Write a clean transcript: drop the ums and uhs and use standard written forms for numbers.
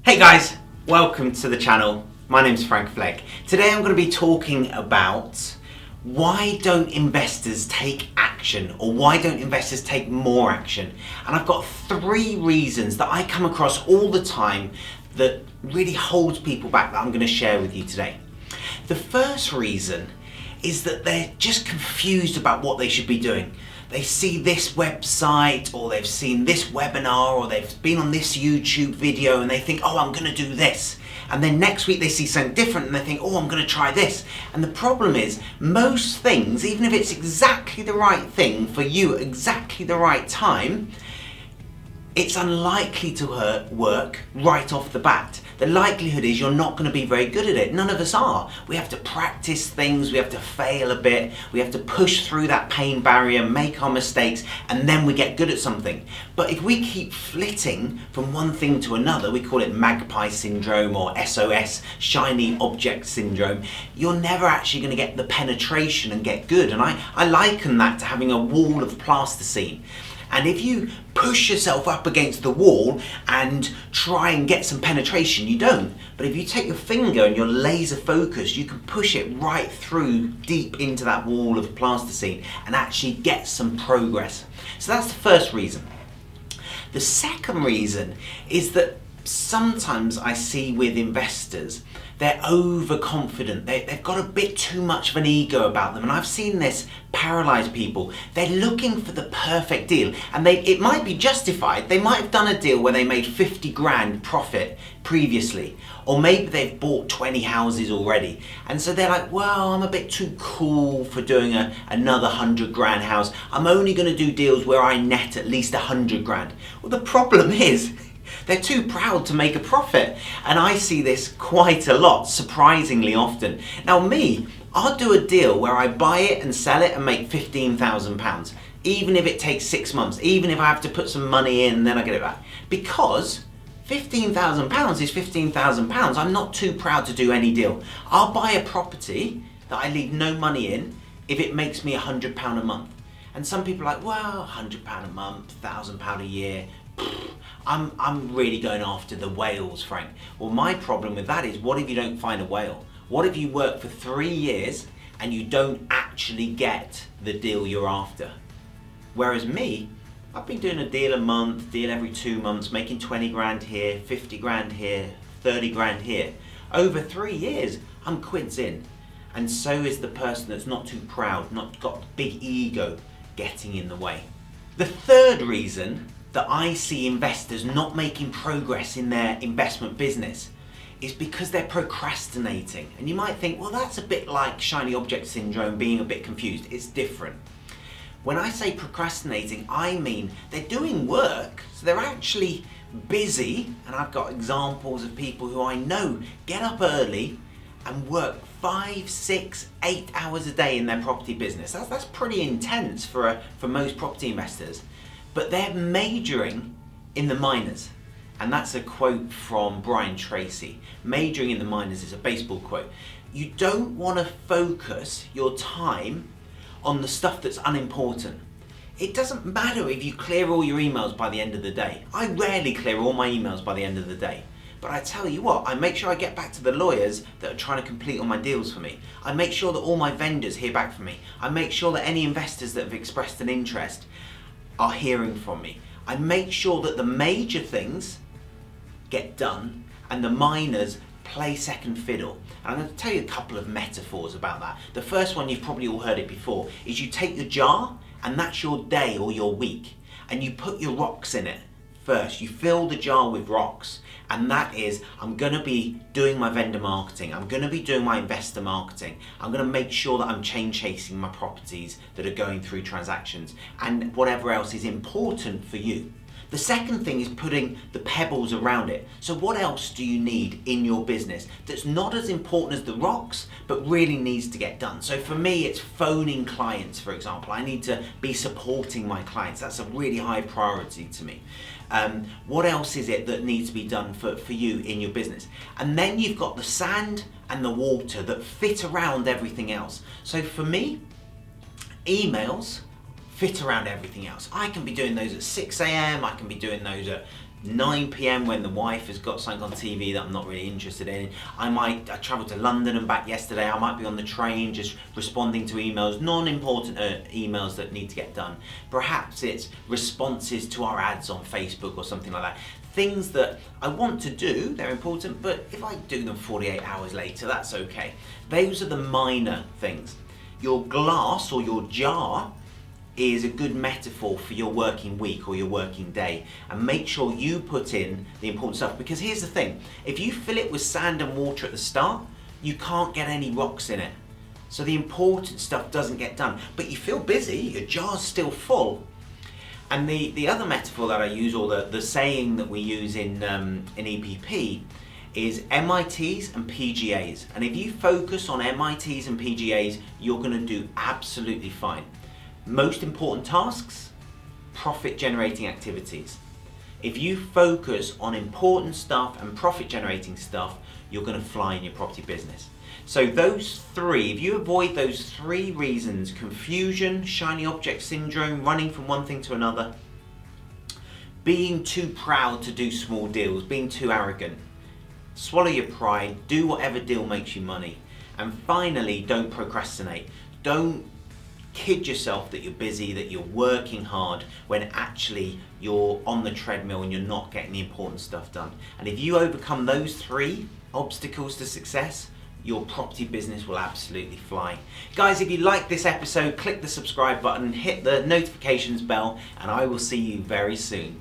Hey guys, welcome to the channel. My name's Frank Flegg. Today I'm going to be talking about why don't investors take action, or why don't investors take more action? And I've got 3 reasons that I come across all the time that really holds people back that I'm going to share with you today. The first reason is that they're just confused about what they should be doing. They see this website, or they've seen this webinar, or they've been on this YouTube video and they think, oh, I'm going to do this. And then next week they see something different and they think, oh, I'm going to try this. And the problem is, most things, even if it's exactly the right thing for you at exactly the right time, it's unlikely to work right off the bat. The likelihood is you're not going to be very good at it. None of us are. We have to practice things, we have to fail a bit, we have to push through that pain barrier, make our mistakes, and then we get good at something. But if we keep flitting from one thing to another, we call it magpie syndrome or SOS, shiny object syndrome, you're never actually going to get the penetration and get good. And I liken that to having a wall of plasticine. And if you push yourself up against the wall and try and get some penetration, you don't. But if you take your finger and you're laser focused, you can push it right through deep into that wall of plasticine and actually get some progress. So that's the first reason. The second reason is that sometimes I see with investors, they're overconfident. They've got a bit too much of an ego about them. And I've seen this paralyze people. They're looking for the perfect deal. And it might be justified. They might have done a deal where they made 50 grand profit previously. Or maybe they've bought 20 houses already. And so they're like, well, I'm a bit too cool for doing another 100 grand house. I'm only going to do deals where I net at least 100 grand. Well, the problem is, they're too proud to make a profit. And I see this quite a lot, surprisingly often. Now me, I'll do a deal where I buy it and sell it and make £15,000, even if it takes 6 months, even if I have to put some money in and then I get it back. Because £15,000 is £15,000. I'm not too proud to do any deal. I'll buy a property that I leave no money in if it makes me £100 a month. And some people are like, well, £100 a month, £1,000 a year, I'm really going after the whales, Frank. Well, my problem with that is, what if you don't find a whale? What if you work for 3 years and you don't actually get the deal you're after? Whereas me, I've been doing a deal a month, deal every 2 months, making 20 grand here, 50 grand here, 30 grand here. Over 3 years, I'm quids in. And so is the person that's not too proud, not got big ego getting in the way. The third reason that I see investors not making progress in their investment business is because they're procrastinating. And you might think, well, that's a bit like shiny object syndrome, being a bit confused. It's different. When I say procrastinating, I mean they're doing work, so they're actually busy, and I've got examples of people who I know get up early and work 5, 6, 8 hours a day in their property business. That's pretty intense for most property investors. But they're majoring in the minors. And that's a quote from Brian Tracy. Majoring in the minors is a baseball quote. You don't want to focus your time on the stuff that's unimportant. It doesn't matter if you clear all your emails by the end of the day. I rarely clear all my emails by the end of the day. But I tell you what, I make sure I get back to the lawyers that are trying to complete all my deals for me. I make sure that all my vendors hear back from me. I make sure that any investors that have expressed an interest are hearing from me. I make sure that the major things get done and the minors play second fiddle. And I'm going to tell you a couple of metaphors about that. The first one, you've probably all heard it before, is you take your jar and that's your day or your week, and you put your rocks in it first. You fill the jar with rocks, and that is, I'm going to be doing my vendor marketing, I'm going to be doing my investor marketing, I'm going to make sure that I'm chain chasing my properties that are going through transactions, and whatever else is important for you. The second thing is putting the pebbles around it. So what else do you need in your business that's not as important as the rocks, but really needs to get done? So for me, it's phoning clients, for example. I need to be supporting my clients. That's a really high priority to me. What else is it that needs to be done for you in your business? And then you've got the sand and the water that fit around everything else. So for me, emails fit around everything else. I can be doing those at 6 a.m, I can be doing those at 9 p.m. when the wife has got something on TV that I'm not really interested in. I travelled to London and back yesterday. I might be on the train just responding to emails, non-important emails that need to get done. Perhaps it's responses to our ads on Facebook or something like that. Things that I want to do, they're important, but if I do them 48 hours later, that's okay. Those are the minor things. Your glass or your jar is a good metaphor for your working week or your working day, and make sure you put in the important stuff, because here's the thing, if you fill it with sand and water at the start, you can't get any rocks in it, so the important stuff doesn't get done, but you feel busy, your jar's still full. And the other metaphor that I use, or the saying that we use in EPP, is MITs and PGAs, and if you focus on MITs and PGAs, you're going to do absolutely fine. Most important tasks, profit generating activities. If you focus on important stuff and profit generating stuff, you're going to fly in your property business. So those three, if you avoid those three reasons, confusion, shiny object syndrome, running from one thing to another, being too proud to do small deals, being too arrogant, swallow your pride, do whatever deal makes you money, and finally, don't procrastinate. Don't kid yourself that you're busy, that you're working hard, when actually you're on the treadmill and you're not getting the important stuff done. And if you overcome those three obstacles to success, your property business will absolutely fly. Guys, if you like this episode, click the subscribe button, hit the notifications bell, and I will see you very soon.